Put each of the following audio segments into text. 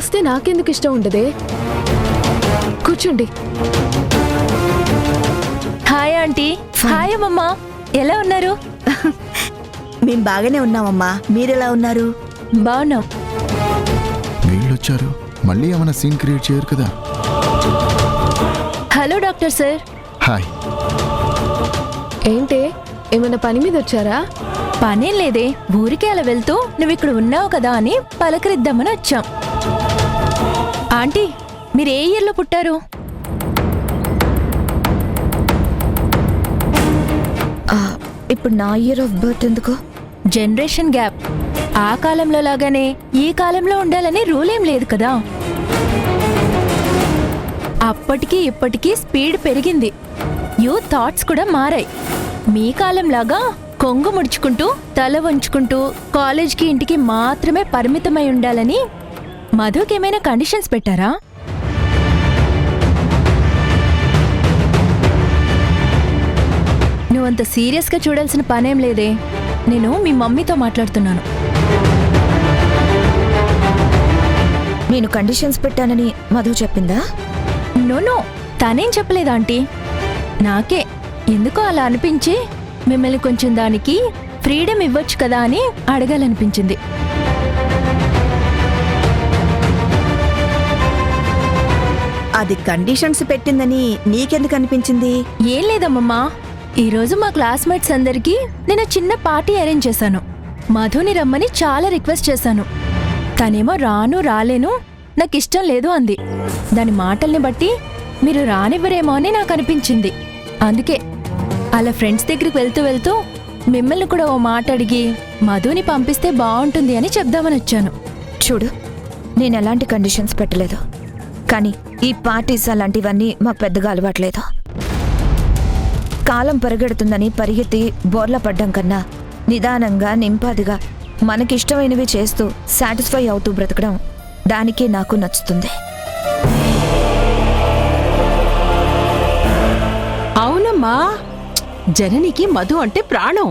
వస్తే నాకెందుకు ఇష్టం ఉండదే? కూర్చోండి. Hi aunty. హాయ్ అమ్మమ్మ, ఎలా ఉన్నారు? మేం బాగానే ఉన్నామమ్మా, మీరెలా ఉన్నారు? బాగున్నాం. వీళ్ళొచ్చారు, మళ్ళీ ఏమైనా సీన్ క్రియేట్ చేయరు కదా? Hello doctor sir. హాయ్. ఏంటే, ఏమైనా పని మీద వచ్చారా? పనేం లేదే, ఊరికే అలా వెళ్తూ నువ్వు ఇక్కడ ఉన్నావు కదా అని పలకరిద్దామని వచ్చాం. ఆంటీ, మీరు ఏ ఇయర్లో పుట్టారు? ఇప్పుడు నా ఇయర్ ఆఫ్ బర్త్ ఎందుకు? Generation gap. ఆ కాలంలో లాగానే ఈ కాలంలో ఉండాలని రూల్ ఏం లేదు కదా. అప్పటికి ఇప్పటికీ స్పీడ్ పెరిగింది, యూత్ థాట్స్ కూడా మారాయి. మీ కాలంలాగా కొంగు ముడుచుకుంటూ తల వంచుకుంటూ కాలేజ్కి ఇంటికి మాత్రమే పరిమితమై ఉండాలని మధుకేమైనా కండిషన్స్ పెట్టారా? నువ్వంత సీరియస్గా చూడాల్సిన పనేం లేదే. నేను మీ మమ్మీతో మాట్లాడుతున్నాను. నేను కండిషన్స్ పెట్టానని మధు చెప్పిందా? నో, తనేం చెప్పలేదు ఆంటీ. నాకే ఎందుకో అలా అనిపించి మిమ్మల్ని కొంచెం దానికి ఫ్రీడమ్ ఇవ్వచ్చు కదా అని అడగాలనిపించింది. అది కండిషన్స్ పెట్టిందని నీకెందుకు అనిపించింది? ఏం లేదమ్మమ్మా, ఈరోజు మా క్లాస్మేట్స్ అందరికీ నేను చిన్న పార్టీ అరేంజ్ చేశాను. మధుని రమ్మని చాలా రిక్వెస్ట్ చేశాను. తనేమో రాలేను, నాకిష్టం లేదు అంది. దాని మాటల్ని బట్టి మీరు రానివ్వరేమో అని నాకు అనిపించింది. అందుకే అలా ఫ్రెండ్స్ దగ్గరికి వెళ్తూ వెళ్తూ మిమ్మల్ని కూడా ఓ మాట అడిగి మధుని పంపిస్తే బాగుంటుంది అని చెప్దామని వచ్చాను. చూడు, నేను ఎలాంటి కండిషన్స్ పెట్టలేదు, కానీ ఈ పార్టీస్ అలాంటివన్నీ మాకు పెద్దగా అలవాట్లేదు. కాలం పరిగెడుతుందని పరిగెత్తి బోర్లా పడ్డం కన్నా నిదానంగా నింపాదిగా మనకిష్టమైనవి చేస్తూ సాటిస్ఫై అవుతూ బ్రతకడం, దానికే నాకు నచ్చుతుంది. అవునమ్మా, జననికి మధు అంటే ప్రాణం.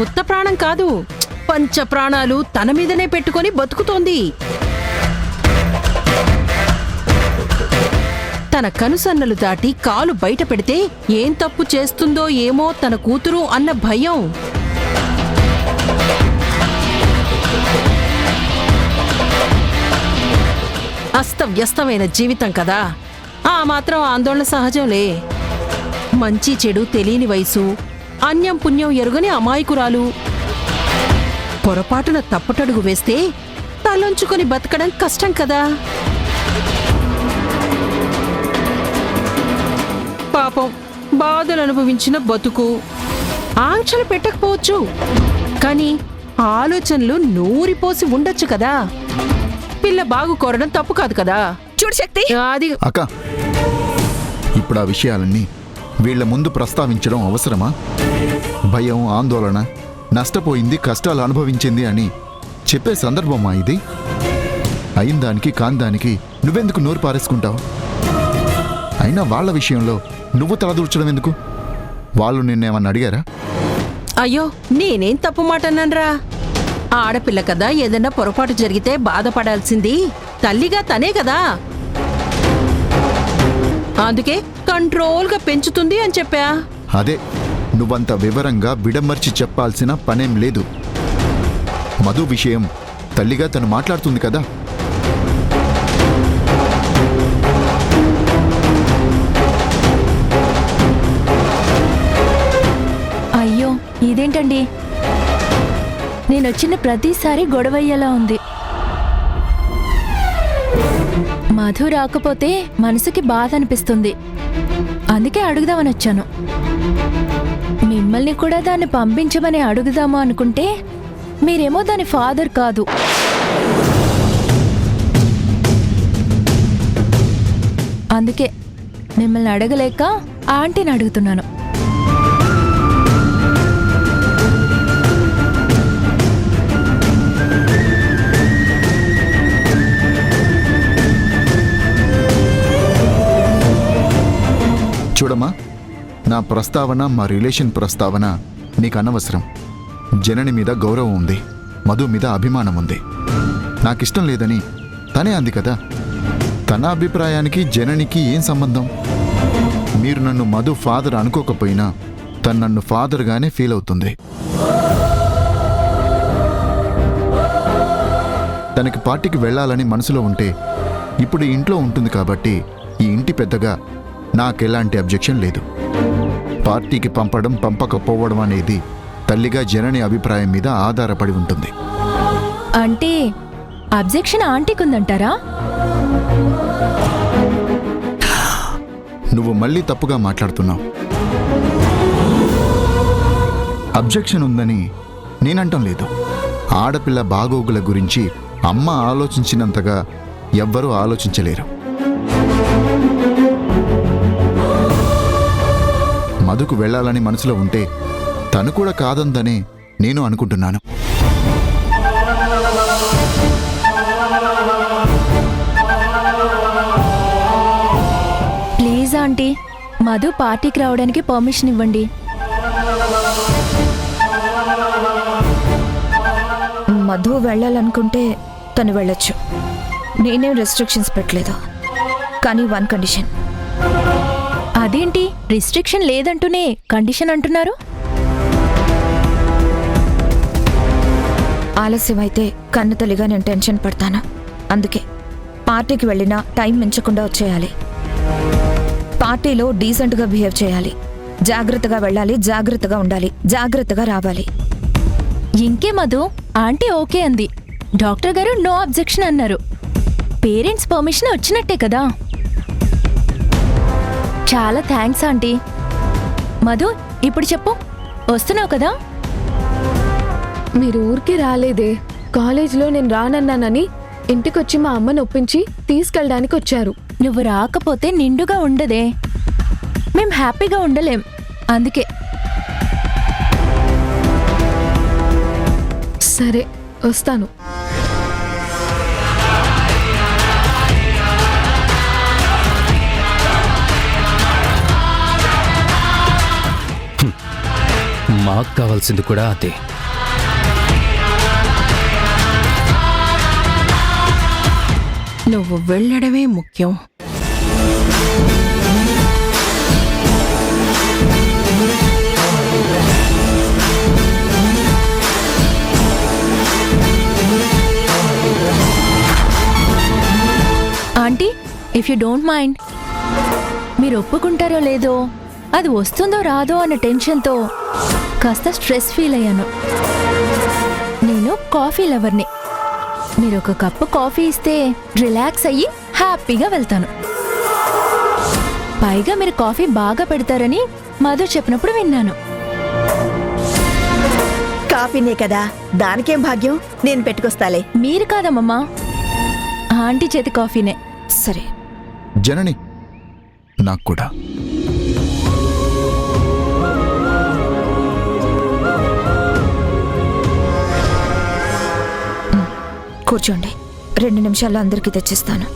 ఉత్త ప్రాణం కాదు, పంచ ప్రాణాలు తన మీదనే పెట్టుకొని బతుకుతోంది. తన కనుసన్నలు దాటి కాలు బయట పెడితే ఏం తప్పు చేస్తుందో ఏమో తన కూతురు అన్న భయం. అస్తవ్యస్తమైన జీవితం కదా, ఆ మాత్రం ఆందోళన సహజంలే. మంచి చెడు తెలియని వయసు, అన్యం పుణ్యం ఎరుగని అమాయకురాలు. పొరపాటున తప్పటడుగు వేస్తే తలొంచుకొని బతకడం కష్టం కదా. పాపం, బాధలు అనుభవించిన బతుకు. ఆంక్షలు పెట్టకపోవచ్చు, కానీ ఆలోచనలు నూరిపోసి ఉండొచ్చు కదా. పిల్ల బాగు కోరడం తప్పు కాదు కదా. చూడు శక్తి, అది అక్క, ఇప్పుడు ఆ విషయాలన్నీ వీళ్ల ముందు ప్రస్తావించడం అవసరమా? భయం, ఆందోళన, నష్టపోయింది, కష్టాలు అనుభవించింది అని చెప్పే సందర్భమా ఇది? అయిన దానికి కాని దానికి నువ్వెందుకు నోరు పారేసుకుంటావు? అయినా వాళ్ళ విషయంలో నువ్వు తలదూర్చడం ఎందుకు? వాళ్ళు నిన్నేమన్నా అడిగారా? అయ్యో, నేనేం తప్పు మాట అన్నాన్రా? ఆడపిల్ల కదా, ఏదైనా పొరపాటు జరిగితే బాధపడాల్సింది తల్లిగా తనే కదా. అందుకే కంట్రోల్గా పెంచుతుంది అని చెప్పా. అదే, నువ్వంత వివరంగా విడమర్చి చెప్పాల్సిన పనేం లేదు. మధు విషయం తల్లిగా తను మాట్లాడుతుంది కదా. అయ్యో, ఇదేంటండి, నేనొచ్చిన ప్రతిసారి గొడవయ్యేలా ఉంది. మధు రాకపోతే మనసుకి బాధ అనిపిస్తుంది, అందుకే అడుగుదామని వచ్చాను. మిమ్మల్ని కూడా దాన్ని పంపించమని అడుగుదాము అనుకుంటే మీరేమో దాని ఫాదర్ కాదు. అందుకే మిమ్మల్ని అడగలేక ఆంటీని అడుగుతున్నాను. చూడమ్మా, నా ప్రస్తావన, మా రిలేషన్ ప్రస్తావన నీకు అనవసరం. జనని మీద గౌరవం ఉంది, మధు మీద అభిమానం ఉంది. నాకిష్టం లేదని తనే అంది కదా. తన అభిప్రాయానికి జననికి ఏం సంబంధం? మీరు నన్ను మధు ఫాదర్ అనుకోకపోయినా తను నన్ను ఫాదర్గానే ఫీల్ అవుతుంది. తనకి పార్టీకి వెళ్ళాలని మనసులో ఉంటే ఇప్పుడు ఈ ఇంట్లో ఉంటుంది కాబట్టి ఈ ఇంటి పెద్దగా నాకెలాంటి అబ్జెక్షన్ లేదు. పార్టీకి పంపడం పంపకపోవడం అనేది తల్లిగా జనని అభిప్రాయం మీద ఆధారపడి ఉంటుంది. అంటే అబ్జెక్షన్ ఆంటీకి ఉందంటారా? నువ్వు మళ్ళీ తప్పుగా మాట్లాడుతున్నావు. అబ్జెక్షన్ ఉందని నేనంటం లేదు. ఆడపిల్ల బాగోగుల గురించి అమ్మ ఆలోచించినంతగా ఎవ్వరూ ఆలోచించలేరు. మధుకు వెళ్ళాలని మనసులో ఉంటే తను కూడా కాదందనే నేను అనుకుంటున్నాను. ప్లీజ్ ఆంటీ, మధు పార్టీకి రావడానికి పర్మిషన్ ఇవ్వండి. మధు వెళ్ళాలనుకుంటే తను వెళ్ళొచ్చు. నేనేం రెస్ట్రిక్షన్స్ పెట్టలేదు. కానీ వన్ కండిషన్. అదేంటి రిస్ట్రిక్షన్ లేదంటూనే కండిషన్ అంటున్నారు? ఆలస్యమైతే కన్నతల్లిగా నేను టెన్షన్ పడతాను. అందుకే పార్టీకి వెళ్ళినా టైం మించకుండా వచ్చేయాలి. పార్టీలో డీసెంట్గా బిహేవ్ చేయాలి. జాగ్రత్తగా వెళ్ళాలి, జాగ్రత్తగా ఉండాలి, జాగ్రత్తగా రావాలి. ఇంకే మధు, ఆంటీ ఓకే అంది. డాక్టర్ గారు నో అబ్జెక్షన్ అన్నారు. పేరెంట్స్ పర్మిషన్ వచ్చినట్టే కదా. చాలా థ్యాంక్స్ ఆంటీ. మధు, ఇప్పుడు చెప్పు, వస్తున్నావు కదా? మీరు ఊరికి రాలేదే. కాలేజ్లో నేను రానన్నానని ఇంటికొచ్చి మా అమ్మని ఒప్పించి తీసుకెళ్ళడానికి వచ్చారు. నువ్వు రాకపోతే నిండుగా ఉండదే. మేం హ్యాపీగా ఉండలేం. అందుకే. సరే, వస్తాను. మాకు కావాల్సింది కూడా అదే. నువ్వు వెళ్ళడమే ముఖ్యం. Aunty, if you don't mind, మీరు ఒప్పుకుంటారో లేదో, అది వస్తుందో రాదో అన్న టెన్షన్తో కాస్త స్ట్రెస్ ఫీల్ అయ్యాను. నేను కాఫీ లవర్ని. మీరు ఒక కప్పు కాఫీ ఇస్తే రిలాక్స్ అయ్యి హ్యాపీగా వెళ్తాను. పైగా మీరు కాఫీ బాగా పెడతారని మధు చెప్పినప్పుడు విన్నాను. కాఫీనే కదా, దానికేం భాగ్యం. నేను పెట్టుకొస్తాలే. మీరు కాదమ్మమ్మా, ఆంటీ చేతి కాఫీనే. సరే. జనని, నాకు కూడా. కూర్చోండి. 2 నిమిషాల్లో అందరికీ తెచ్చిస్తాను.